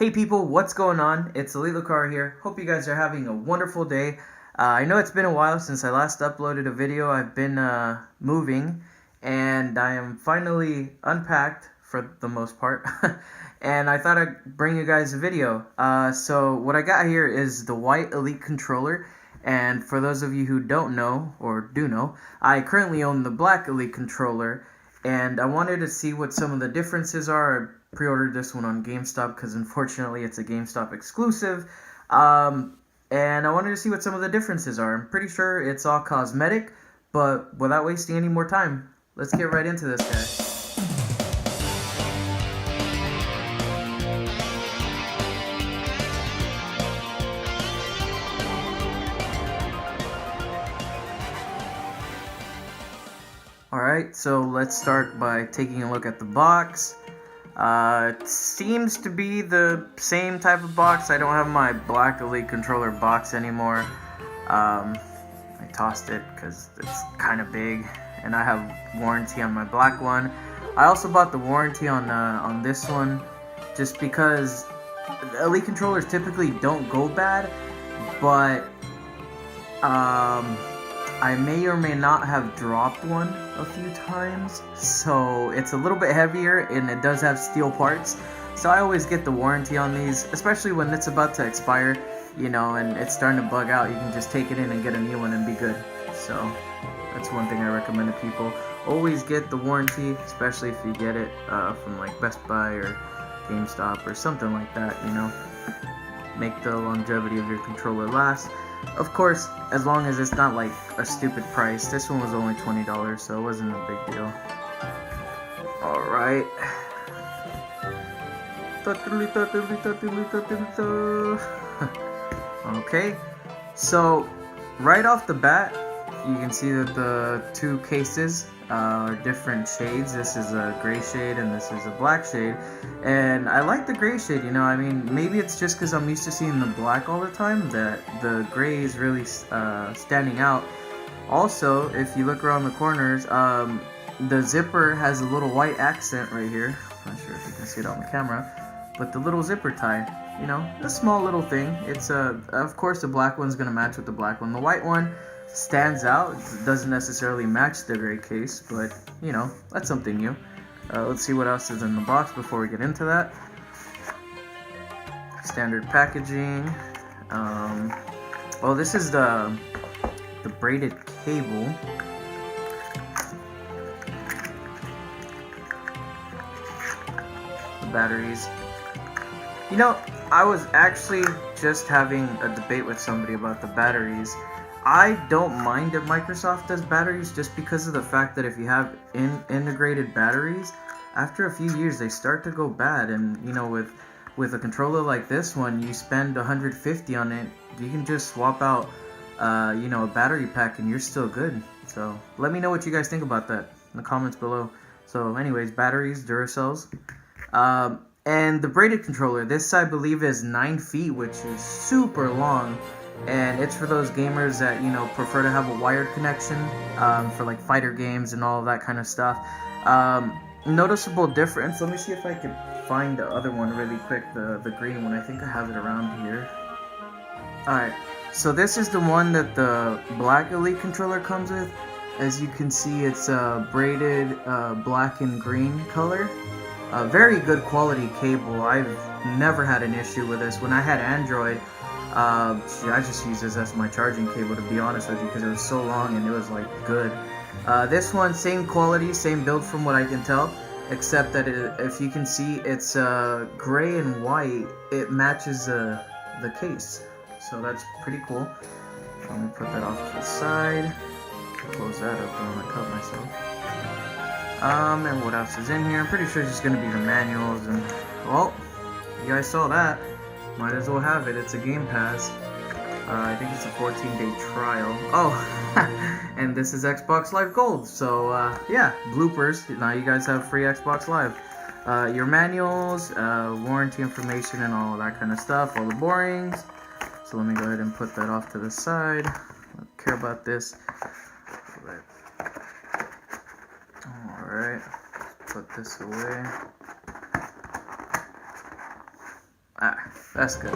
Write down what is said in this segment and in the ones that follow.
Hey people, what's going on? It's Elite Lucar here. Hope you guys are having a wonderful day. I know it's been a while since I last uploaded a video. I've been moving and I am finally unpacked for the most part. And I thought I'd bring you guys a video. So what I got here is the white Elite controller. And for those of you who don't know, or do know, I currently own the black Elite controller. And I wanted to see what some of the differences are. I pre-ordered this one on GameStop because unfortunately it's a GameStop exclusive. And I wanted to see what some of the differences are. I'm pretty sure it's all cosmetic, but without wasting any more time, let's get right into this guy. Alright, so let's start by taking a look at the box. It seems to be the same type of box. I don't have my black Elite controller box anymore. I tossed it because it's kind of big, and I have warranty on my black one. I also bought the warranty on this one just because Elite controllers typically don't go bad, but I may or may not have dropped one a few times, so it's a little bit heavier and it does have steel parts. So I always get the warranty on these, especially when it's about to expire, you know, and it's starting to bug out. You can just take it in and get a new one and be good. So that's one thing I recommend to people. Always get the warranty, especially if you get it from like Best Buy or GameStop or something like that, you know. Make the longevity of your controller last. Of course, as long as it's not like a stupid price. This one was only $20, so it wasn't a big deal. Alright. Okay, so right off the bat, you can see that the two cases are different shades. This is a gray shade and this is a black shade, and I like the gray shade, you know. I mean, maybe it's just because I'm used to seeing the black all the time that the gray is really standing out. Also, if you look around the corners, the zipper has a little white accent right here. I'm not sure if you can see it on the camera, but the little zipper tie, you know, a small little thing. It's of course the black one's gonna match with the black one. The white one stands out. It doesn't necessarily match the gray case, but you know, that's something new. Let's see what else is in the box before we get into that. Standard packaging. Well, this is the braided cable. The batteries. You know, I was actually just having a debate with somebody about the batteries. I don't mind if Microsoft does batteries just because of the fact that if you have integrated batteries, after a few years they start to go bad. And you know, with a controller like this one, you spend $150 on it, you can just swap out you know, a battery pack and you're still good. So let me know what you guys think about that in the comments below. So anyways, batteries, Duracells. And the braided controller, this I believe is 9 feet, which is super long. And it's for those gamers that, you know, prefer to have a wired connection for like fighter games and all of that kind of stuff. Noticeable difference. Let me see if I can find the other one really quick, the green one. I think I have it around here. Alright, so this is the one that the black Elite controller comes with. As you can see, it's braided black and green color. Very good quality cable. I've never had an issue with this. When I had Android, I just used this as my charging cable, to be honest with you, because it was so long and it was like good. This one, same quality, same build from what I can tell, except that if you can see, it's gray and white. It matches the case, so that's pretty cool. Let me put that off to the side. Close that up, don't want to cut myself. And what else is in here? I'm pretty sure it's just gonna be the manuals, and well, you guys saw that. Might as well have it. It's a Game Pass. I think it's a 14-day trial. Oh, and this is Xbox Live Gold. So yeah, bloopers. Now you guys have free Xbox Live. Your manuals, warranty information, and all that kind of stuff. All the borings. So let me go ahead and put that off to the side. I don't care about this. Alright, put this away. Ah, that's good.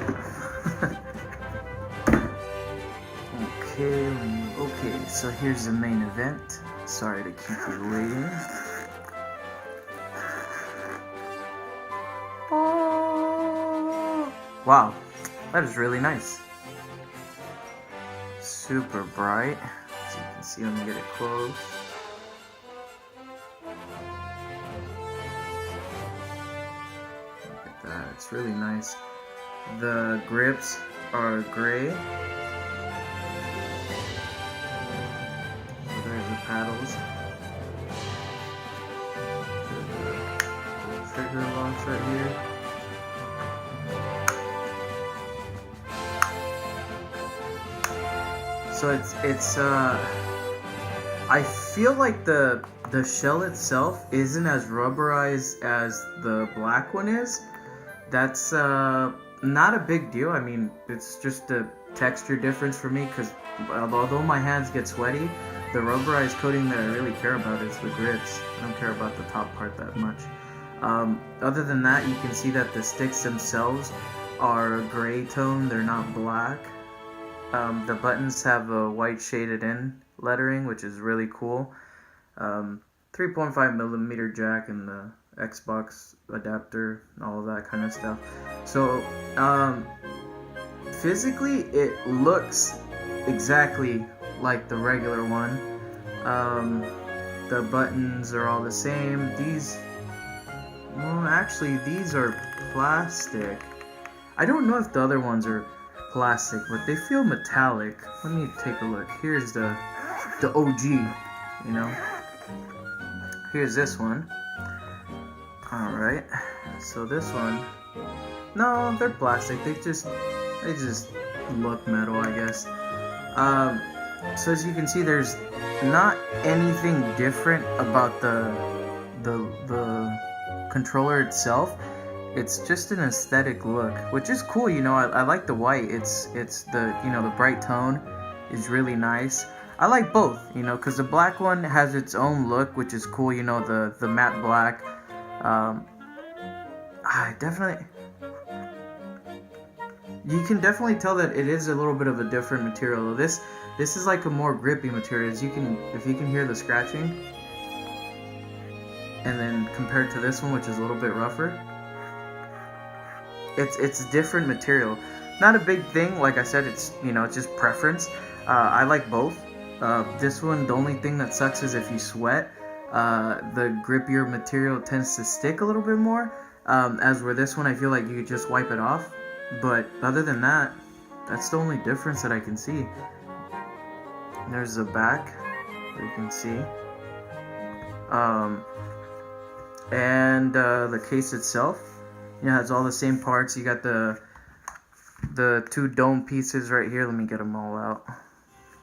Okay, so here's the main event. Sorry to keep you waiting. Oh, wow, that is really nice. Super bright, as you can see when you get it close. Look at that, it's really nice. The grips are gray. So there's the paddles. The trigger locks right here. So it's I feel like the shell itself isn't as rubberized as the black one is. That's not a big deal. I mean, it's just a texture difference for me, because although my hands get sweaty, the rubberized coating that I really care about is the grips. I don't care about the top part that much. Other than that, you can see that the sticks themselves are a gray tone, they're not black. The buttons have a white shaded in lettering, which is really cool. 3.5mm jack and the Xbox adapter, all of that kind of stuff. So physically it looks exactly like the regular one. The buttons are all the same. These are plastic. I don't know if the other ones are plastic, but they feel metallic. Let me take a look. Here's the OG, you know. Here's this one. Alright, so this one, no, they're plastic. They just look metal, I guess. So as you can see, there's not anything different about the controller itself. It's just an aesthetic look, which is cool. You know, I like the white. It's the, you know, the bright tone is really nice. I like both, you know, because the black one has its own look, which is cool. You know, the matte black. You can definitely tell that it is a little bit of a different material. This is like a more grippy material. If you can hear the scratching, and then compared to this one, which is a little bit rougher. It's different material. Not a big thing, like I said. It's, you know, it's just preference. I like both. This one, the only thing that sucks is if you sweat, the grippier material tends to stick a little bit more. As where this one, I feel like you could just wipe it off. But other than that, that's the only difference that I can see. There's the back, you can see. And the case itself, you know, has all the same parts. You got the two dome pieces right here. Let me get them all out,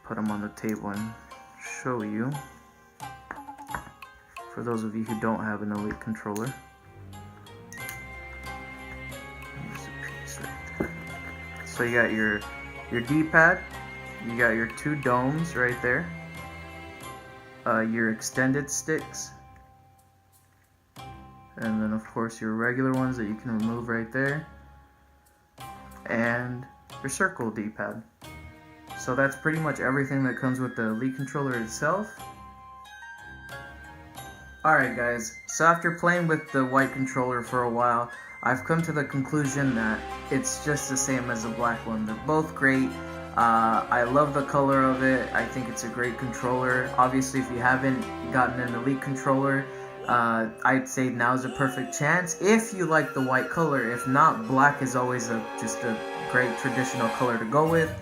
put them on the table and show you, for those of you who don't have an Elite controller. Here's a piece right there. So you got your D-pad, you got your two domes right there, your extended sticks, and then of course your regular ones that you can remove right there, and your circle D-pad. So that's pretty much everything that comes with the Elite controller itself. Alright guys, so after playing with the white controller for a while, I've come to the conclusion that it's just the same as the black one. They're both great. I love the color of it. I think it's a great controller. Obviously, if you haven't gotten an Elite controller, I'd say now's a perfect chance if you like the white color. If not, black is always just a great traditional color to go with.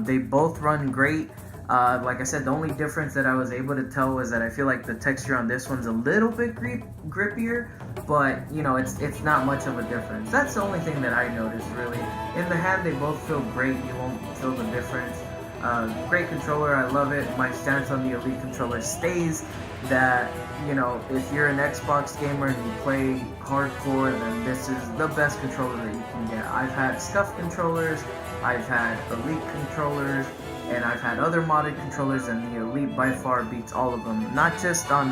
They both run great. Like I said, the only difference that I was able to tell was that I feel like the texture on this one's a little bit grippier, but you know, it's not much of a difference. That's the only thing that I noticed, really. In the hand, they both feel great. You won't feel the difference. Great controller, I love it. My stance on the Elite controller stays that, you know, if you're an Xbox gamer and you play hardcore, then this is the best controller that you can get. I've had scuffed controllers, I've had Elite controllers, and I've had other modded controllers, and the Elite by far beats all of them. Not just on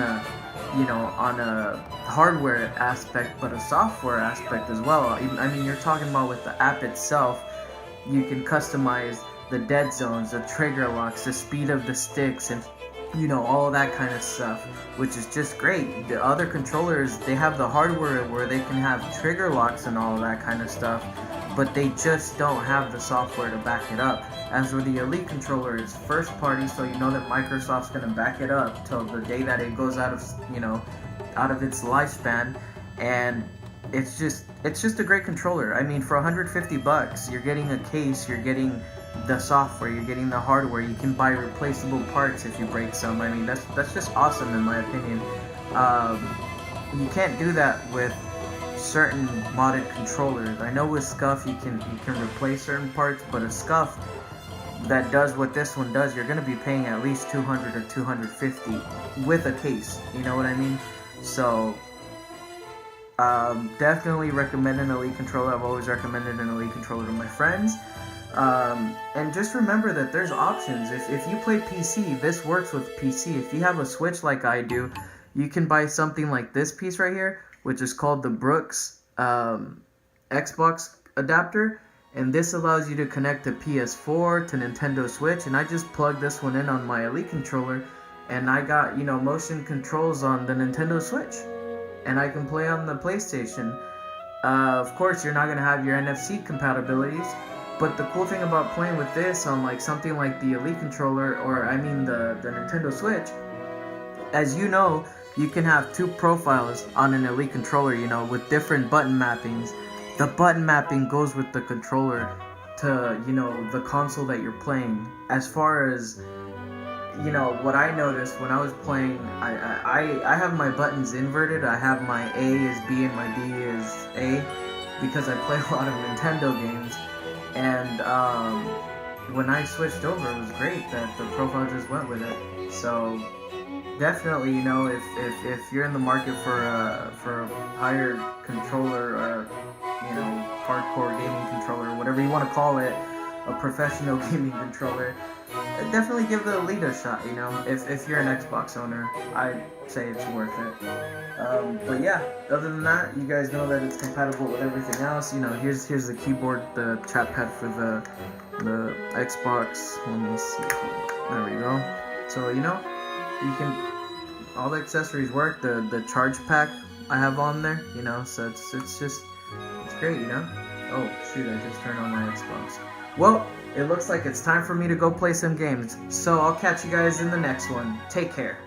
on a hardware aspect, but a software aspect as well. I mean, you're talking about with the app itself, you can customize the dead zones, the trigger locks, the speed of the sticks, and all that kind of stuff, which is just great. The other controllers, they have the hardware where they can have trigger locks and all that kind of stuff, but they just don't have the software to back it up. As for the Elite controller, it's first party, so you know that Microsoft's gonna back it up till the day that it goes out of its lifespan, and it's just a great controller. I mean, for $150, you're getting a case, you're getting the software, you're getting the hardware. You can buy replaceable parts if you break some. I mean, that's just awesome in my opinion. You can't do that with certain modded controllers. I know with SCUF you can replace certain parts, but a SCUF that does what this one does, you're gonna be paying at least $200 or $250 with a case. You know what I mean? So definitely recommend an Elite controller. I've always recommended an Elite controller to my friends. And just remember that there's options. If you play PC, this works with PC. If you have a Switch like I do, you can buy something like this piece right here, which is called the Brooks Xbox adapter, and this allows you to connect to PS4, to Nintendo Switch, and I just plugged this one in on my Elite controller, and I got motion controls on the Nintendo Switch, and I can play on the PlayStation. Of course, you're not going to have your NFC compatibilities. But the cool thing about playing with this on like something like the Elite controller, or I mean the Nintendo Switch, as you know, you can have two profiles on an Elite controller, with different button mappings. The button mapping goes with the controller to, the console that you're playing. As far as, what I noticed when I was playing, I have my buttons inverted. I have my A as B and my B as A, because I play a lot of Nintendo games. And when I switched over, it was great that the profile just went with it. So definitely, if you're in the market for a higher controller, hardcore gaming controller, whatever you want to call it, a professional gaming controller, definitely give the Elite a shot. If you're an Xbox owner, I'd say it's worth it. But yeah, other than that, you guys know that it's compatible with everything else. Here's the keyboard, the trackpad for the Xbox. Let me see. There we go. So you can, all the accessories work. The charge pack I have on there. So it's great. Oh shoot! I just turned on my Xbox. Well, it looks like it's time for me to go play some games. So I'll catch you guys in the next one. Take care.